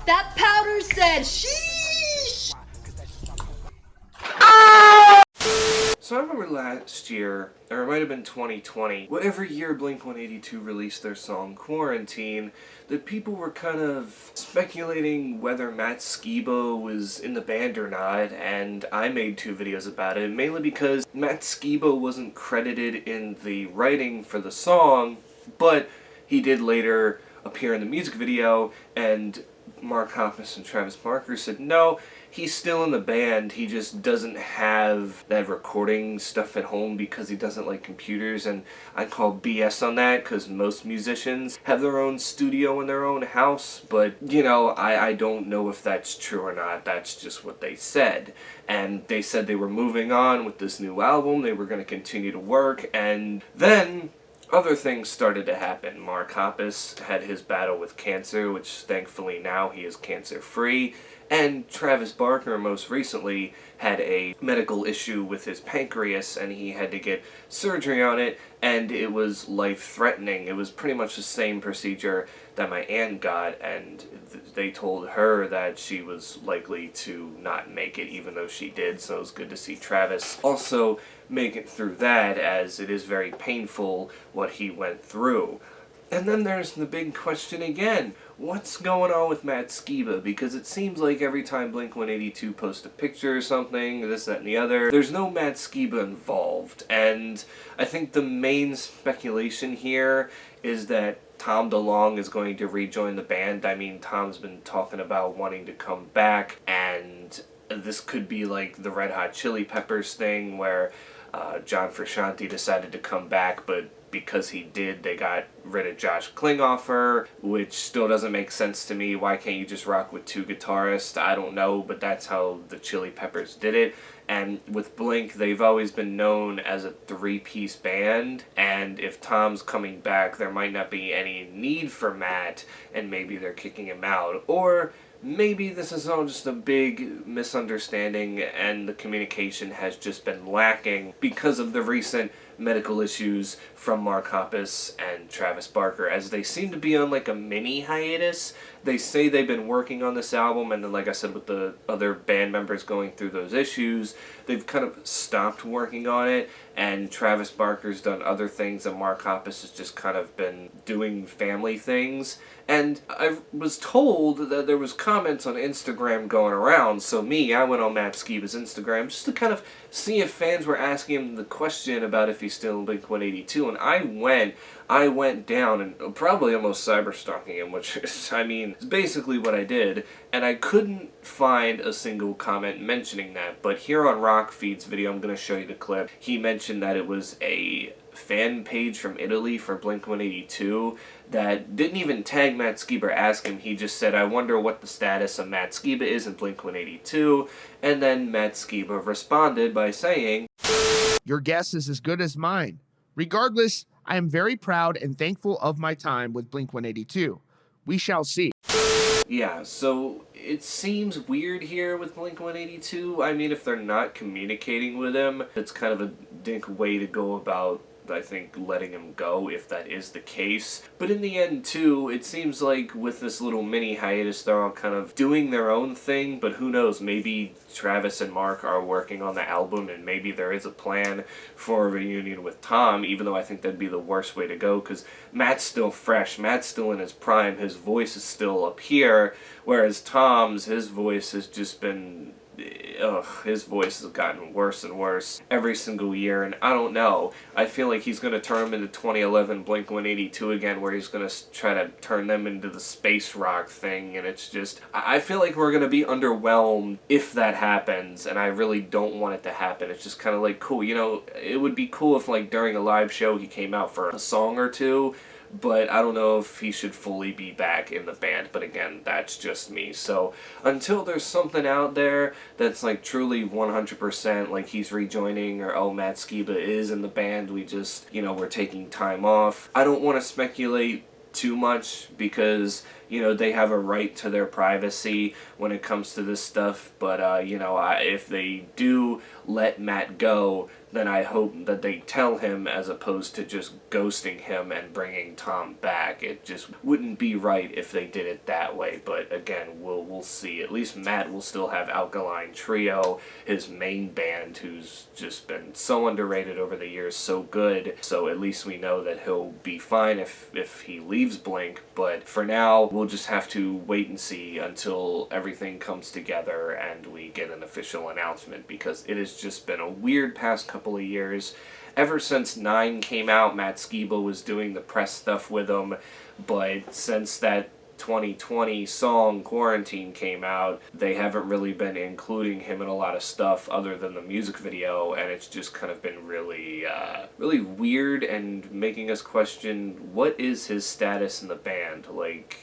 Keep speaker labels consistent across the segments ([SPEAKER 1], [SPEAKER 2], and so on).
[SPEAKER 1] That powder said sheesh!
[SPEAKER 2] So I remember last year, or it might have been 2020, whatever year Blink-182 released their song Quarantine, that people were kind of speculating whether Matt Skiba was in the band or not, and I made 2 videos about it, mainly because Matt Skiba wasn't credited in the writing for the song, but he did later appear in the music video, and Mark Hoppus and Travis Barker said, no, he's still in the band, he just doesn't have that recording stuff at home because he doesn't like computers, and I call BS on that because most musicians have their own studio in their own house, but, you know, I don't know if that's true or not, that's just what they said. And they said they were moving on with this new album, they were going to continue to work, and then other things started to happen. Mark Hoppus had his battle with cancer, which thankfully now he is cancer-free, and Travis Barker most recently had a medical issue with his pancreas and he had to get surgery on it, and it was life-threatening. It was pretty much the same procedure that my aunt got, and they told her that she was likely to not make it even though she did, so it was good to see Travis also make it through that, as it is very painful what he went through. And then there's the big question again. What's going on with Matt Skiba? Because it seems like every time Blink-182 posts a picture or something, this, that, and the other, there's no Matt Skiba involved. And I think the main speculation here is that Tom DeLonge is going to rejoin the band. I mean, Tom's been talking about wanting to come back, and this could be like the Red Hot Chili Peppers thing where John Frusciante decided to come back, but because he did, they got rid of Josh Klinghoffer, which still doesn't make sense to me. Why can't you just rock with 2 guitarists? I don't know, but that's how the Chili Peppers did it. And with Blink, they've always been known as a 3-piece band, and if Tom's coming back, there might not be any need for Matt, and maybe they're kicking him out. Or maybe this is all just a big misunderstanding and the communication has just been lacking because of the recent medical issues from Mark Hoppus and Travis Barker, as they seem to be on like a mini hiatus. They say they've been working on this album, and then like I said, with the other band members going through those issues, they've kind of stopped working on it, and Travis Barker's done other things, and Mark Hoppus has just kind of been doing family things. And I was told that there was comments on Instagram going around, so I went on Matt Skiba's Instagram just to kind of see if fans were asking him the question about if he's still in Blink-182, and I went down and probably almost cyber-stalking him, which is, I mean, is basically what I did, and I couldn't find a single comment mentioning that, but here on Rockfeed's video, I'm going to show you the clip, he mentioned that it was a fan page from Italy for Blink-182 that didn't even tag Matt Skiba or ask him. He just said, I wonder what the status of Matt Skiba is in Blink-182, and then Matt Skiba responded by saying,
[SPEAKER 3] "Your guess is as good as mine. Regardless, I am very proud and thankful of my time with Blink-182. We shall see."
[SPEAKER 2] Yeah, so it seems weird here with Blink-182. I mean, if they're not communicating with him, it's kind of a dink way to go about, I think, letting him go, if that is the case. But in the end, too, it seems like with this little mini hiatus, they're all kind of doing their own thing, but who knows, maybe Travis and Mark are working on the album, and maybe there is a plan for a reunion with Tom, even though I think that'd be the worst way to go, because Matt's still fresh, Matt's still in his prime, his voice is still up here, whereas Tom's, his voice has just been... his voice has gotten worse and worse every single year, and I don't know. I feel like he's going to turn him into 2011 Blink-182 again, where he's going to try to turn them into the space rock thing, and it's just... I feel like we're going to be underwhelmed if that happens, and I really don't want it to happen. It's just kind of like, cool, you know, it would be cool if, like, during a live show he came out for a song or two, but I don't know if he should fully be back in the band, but again, that's just me. So until there's something out there that's like truly 100% like he's rejoining, or oh, Matt Skiba is in the band, we just, you know, we're taking time off, I don't want to speculate too much, because you know, they have a right to their privacy when it comes to this stuff, but, you know, if they do let Matt go, then I hope that they tell him as opposed to just ghosting him and bringing Tom back. It just wouldn't be right if they did it that way, but again, we'll see. At least Matt will still have Alkaline Trio, his main band, who's just been so underrated over the years, so good, so at least we know that he'll be fine if he leaves Blink, but for now, we'll just have to wait and see until everything comes together and we get an official announcement, because it has just been a weird past couple of years. Ever since 9 came out, Matt Skiba was doing the press stuff with him, but since that 2020 song Quarantine came out, they haven't really been including him in a lot of stuff other than the music video, and it's just kind of been really weird and making us question what is his status in the band. Like,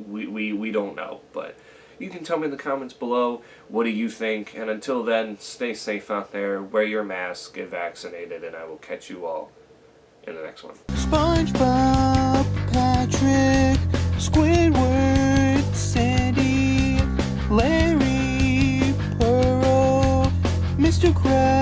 [SPEAKER 2] we don't know, but you can tell me in the comments below, what do you think? And until then, stay safe out there, wear your mask, get vaccinated, and I will catch you all in the next one.
[SPEAKER 4] SpongeBob, Patrick, Squidward, Sandy, Larry, Pearl, Mr. Krabs.